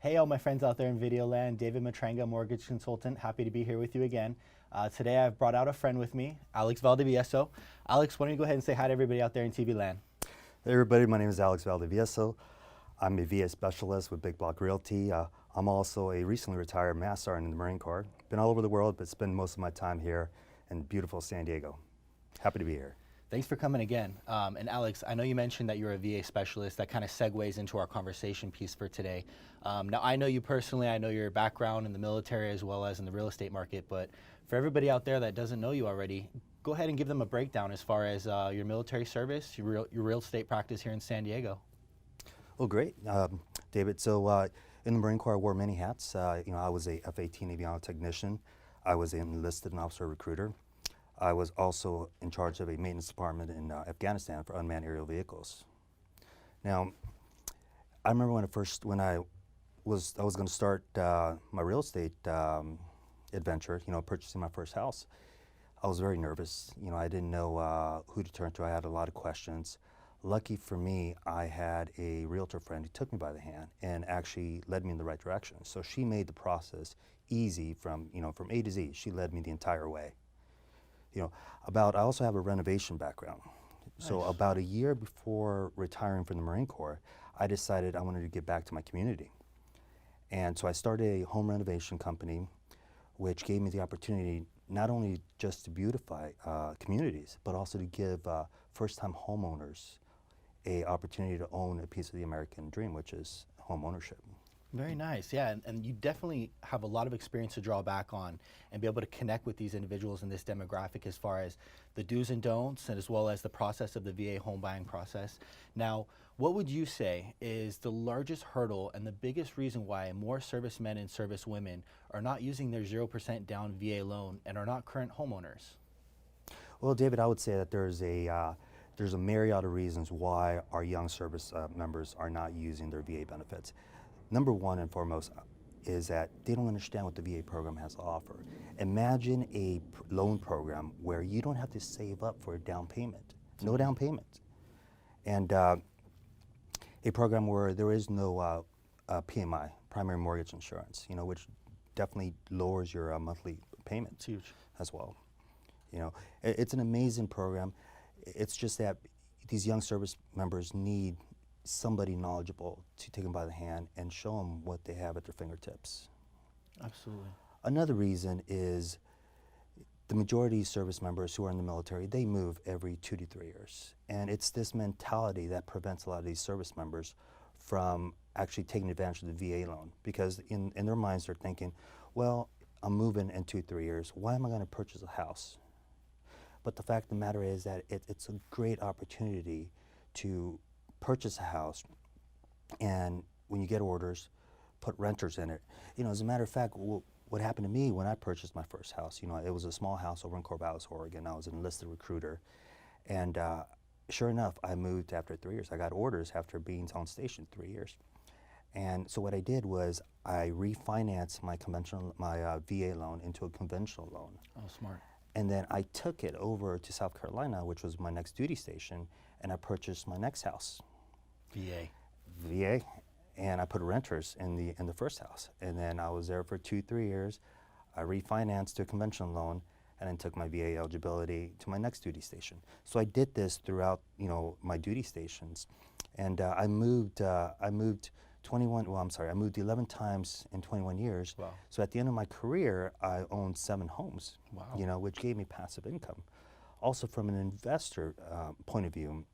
Hey, all my friends out there in video land, David Matranga, mortgage consultant. Happy to be here with you again. Today I've brought out a friend with me, Alex Valdivieso. Alex, why don't you go ahead and say hi to everybody out there in TV land? Hey everybody, my name is Alex Valdivieso. I'm a VA specialist with Big Block Realty. I'm also a recently retired Master Sergeant in the Marine Corps. Been all over the world, but spend most of my time here in beautiful San Diego. Happy to be here. Thanks for coming again. And Alex, I know you mentioned that you're a VA specialist. That kind of segues into our conversation piece for today. Now, I know you personally. I know your background in the military as well as in the real estate market. But for everybody out there that doesn't know you already, go ahead and give them a breakdown as far as your military service, your real estate practice here in San Diego. Well, great, David. So in the Marine Corps, I wore many hats. I was a F-18 avionics technician. I was an enlisted and officer recruiter. I was also in charge of a maintenance department in Afghanistan for unmanned aerial vehicles. Now, I remember when I was going to start my real estate adventure, purchasing my first house. I was very nervous. I didn't know who to turn to. I had a lot of questions. Lucky for me, I had a realtor friend who took me by the hand and actually led me in the right direction. So she made the process easy from A to Z. She led me the entire way. I also have a renovation background. Nice. So about a year before retiring from the Marine Corps, I decided I wanted to give back to my community. And so I started a home renovation company, which gave me the opportunity not only just to beautify communities, but also to give first-time homeowners an opportunity to own a piece of the American dream, which is home ownership. Very nice, yeah, and you definitely have a lot of experience to draw back on and be able to connect with these individuals in this demographic as far as the do's and don'ts and as well as the process of the VA home buying process. Now, what would you say is the largest hurdle and the biggest reason why more servicemen and servicewomen are not using their 0% down VA loan and are not current homeowners? Well, David, I would say that there's a myriad of reasons why our young service members are not using their VA benefits. Number one and foremost is that they don't understand what the VA program has to offer. Imagine a loan program where you don't have to save up for a down payment, no down payment. And a program where there is no PMI, primary mortgage insurance, which definitely lowers your monthly payment. It's huge. As well. It's an amazing program. It's just that these young service members need somebody knowledgeable to take them by the hand and show them what they have at their fingertips. Absolutely. Another reason is the majority of service members who are in the military, they move every 2 to 3 years. And it's this mentality that prevents a lot of these service members from actually taking advantage of the VA loan, because in their minds they're thinking, well, I'm moving in 2 to 3 years, why am I going to purchase a house? But the fact of the matter is that it's a great opportunity to purchase a house, and when you get orders, put renters in it. As a matter of fact, what happened to me when I purchased my first house, it was a small house over in Corvallis, Oregon. I was an enlisted recruiter, and sure enough, I moved after 3 years. I got orders after being on station 3 years. And so what I did was I refinanced my VA loan into a conventional loan. Oh, smart. And then I took it over to South Carolina, which was my next duty station, and I purchased my next house. VA, and I put renters in the first house, and then I was there for 2 to 3 years. I refinanced to a conventional loan, and then took my VA eligibility to my next duty station. So I did this throughout my duty stations, and I moved 11 times in 21 years. Wow. So at the end of my career, I owned 7 homes. Wow. Which gave me passive income. Also, from an investor point of view,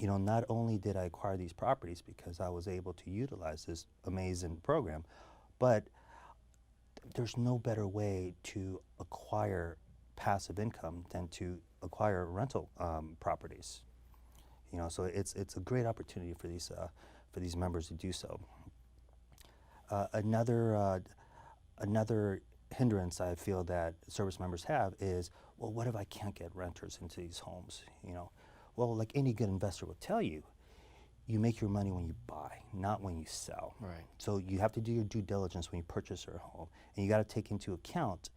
not only did I acquire these properties because I was able to utilize this amazing program, but there's no better way to acquire passive income than to acquire rental properties. So it's a great opportunity for these members to do so. Another hindrance I feel that service members have is, well, what if I can't get renters into these homes? Well, like any good investor will tell you, you make your money when you buy, not when you sell. Right. So you have to do your due diligence when you purchase your home, and you got to take into account,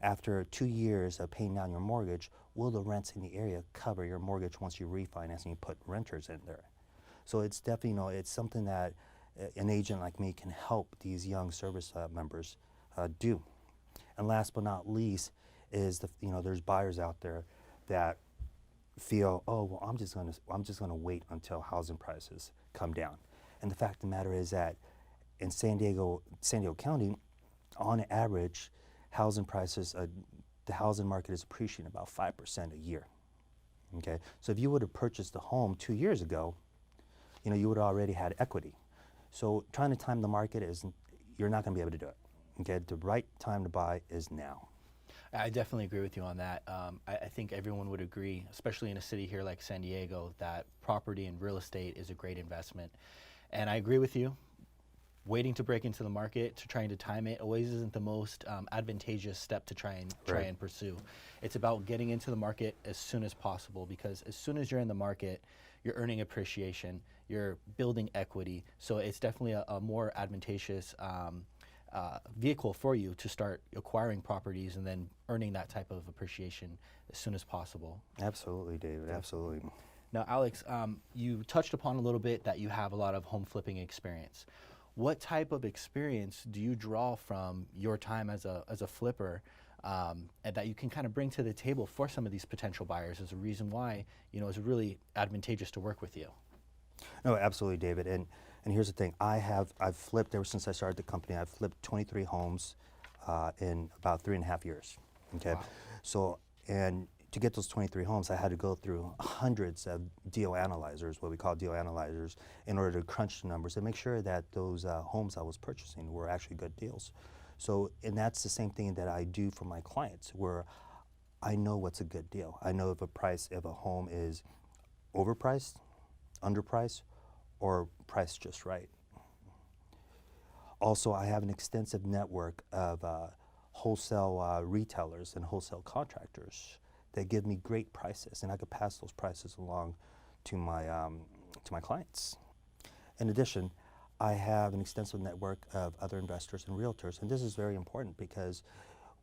after 2 years of paying down your mortgage, will the rents in the area cover your mortgage once you refinance and you put renters in there? So it's definitely, it's something that an agent like me can help these young service members do. And last but not least is there's buyers out there that feel, oh well, I'm just gonna wait until housing prices come down. And the fact of the matter is that in San Diego County, on average, housing prices, the housing market is appreciating about 5% a year. Okay, so if you would have purchased a home 2 years ago, you would have already had equity. So trying to time the market you're not going to be able to do it. Okay, the right time to buy is now. I definitely agree with you on that. I think everyone would agree, especially in a city here like San Diego, that property and real estate is a great investment. And I agree with you. Waiting to break into the market, to trying to time it, always isn't the most advantageous step to try and pursue. It's about getting into the market as soon as possible, because as soon as you're in the market, you're earning appreciation, you're building equity. So it's definitely a more advantageous vehicle for you to start acquiring properties and then earning that type of appreciation as soon as possible. Absolutely, David, absolutely. Now, Alex, you touched upon a little bit that you have a lot of home flipping experience. What type of experience do you draw from your time as a flipper and that you can kind of bring to the table for some of these potential buyers as a reason why, it's really advantageous to work with you? No, absolutely, David. And here's the thing: I've flipped ever since I started the company. I've flipped 23 homes in about 3.5 years. Okay, Wow. so and to get those 23 homes, I had to go through hundreds of deal analyzers, what we call deal analyzers, in order to crunch the numbers and make sure that those homes I was purchasing were actually good deals. So, and that's the same thing that I do for my clients, where I know what's a good deal. I know if a home is overpriced, underpriced, or priced just right. Also, I have an extensive network of wholesale retailers and wholesale contractors that give me great prices, and I could pass those prices along to my clients. In addition, I have an extensive network of other investors and realtors, and this is very important because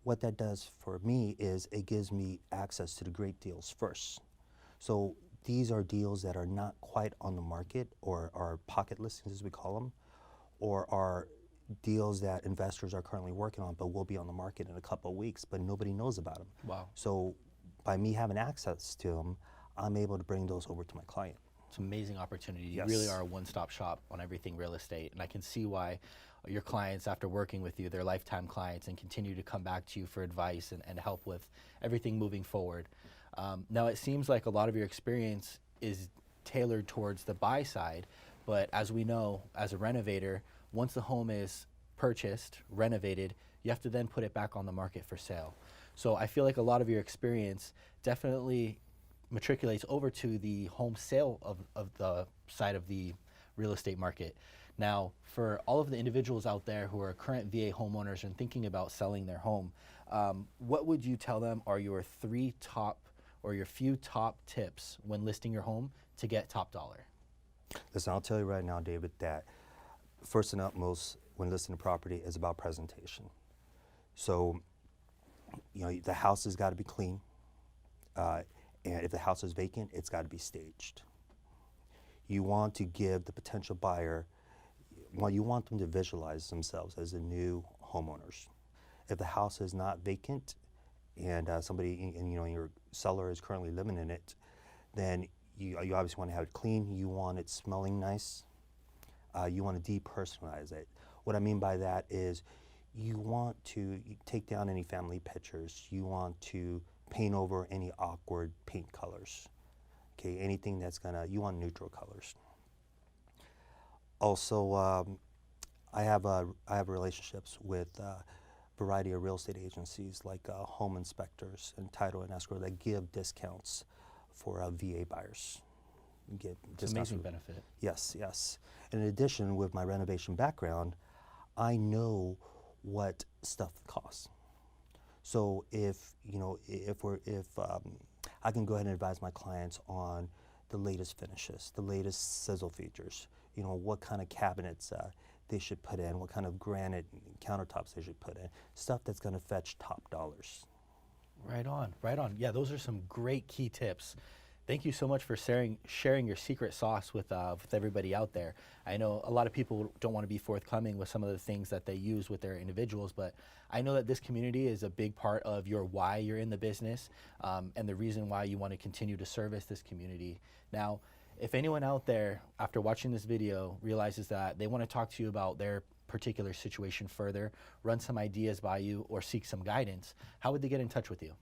what that does for me is it gives me access to the great deals first. So these are deals that are not quite on the market, or are pocket listings as we call them, or are deals that investors are currently working on but will be on the market in a couple of weeks, but nobody knows about them. Wow. So by me having access to them, I'm able to bring those over to my client. It's an amazing opportunity. Yes. You really are a one-stop shop on everything real estate, and I can see why your clients, after working with you, they're lifetime clients and continue to come back to you for advice and help with everything moving forward. Now, it seems like a lot of your experience is tailored towards the buy side, but as we know, as a renovator, once the home is purchased, renovated, you have to then put it back on the market for sale. So I feel like a lot of your experience definitely matriculates over to the home sale of the side of the real estate market. Now, for all of the individuals out there who are current VA homeowners and thinking about selling their home, what would you tell them are your few top tips when listing your home to get top dollar? Listen, I'll tell you right now, David, that first and utmost when listing a property is about presentation. So, the house has got to be clean, and if the house is vacant, it's got to be staged. You want to give the potential buyer, you want them to visualize themselves as the new homeowners. If the house is not vacant and your seller is currently living in it, then you obviously want to have it clean. You want it smelling nice. You want to depersonalize it. What I mean by that is you want to take down any family pictures. You want to paint over any awkward paint colors. Okay, anything you want neutral colors. Also, I have relationships with a variety of real estate agencies like home inspectors and title and escrow that give discounts for VA buyers. It's an amazing benefit. Yes, yes. In addition, with my renovation background, I know what stuff costs. So if I can go ahead and advise my clients on the latest finishes, the latest sizzle features, what kind of cabinets they should put in, what kind of granite countertops they should put in, stuff that's going to fetch top dollars. Right on, right on. Yeah, those are some great key tips. Thank you so much for sharing your secret sauce with everybody out there. I know a lot of people don't want to be forthcoming with some of the things that they use with their individuals, but I know that this community is a big part of your why you're in the business, and the reason why you want to continue to service this community. Now, if anyone out there, after watching this video, realizes that they want to talk to you about their particular situation further, run some ideas by you, or seek some guidance, how would they get in touch with you?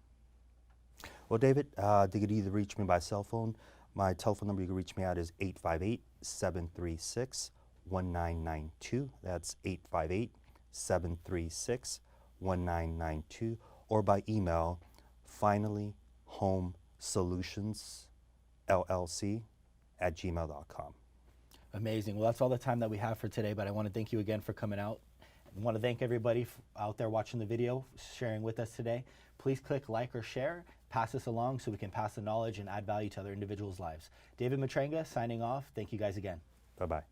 Well, David, they could either reach me by cell phone. My telephone number you can reach me at is 858-736-1992. That's 858-736-1992. Or by email, finallyhomesolutionsllc@gmail.com. Amazing. Well, that's all the time that we have for today, but I want to thank you again for coming out. I want to thank everybody out there watching the video, sharing with us today. Please click like or share, pass this along so we can pass the knowledge and add value to other individuals' lives. David Matranga signing off. Thank you guys again. Bye-bye.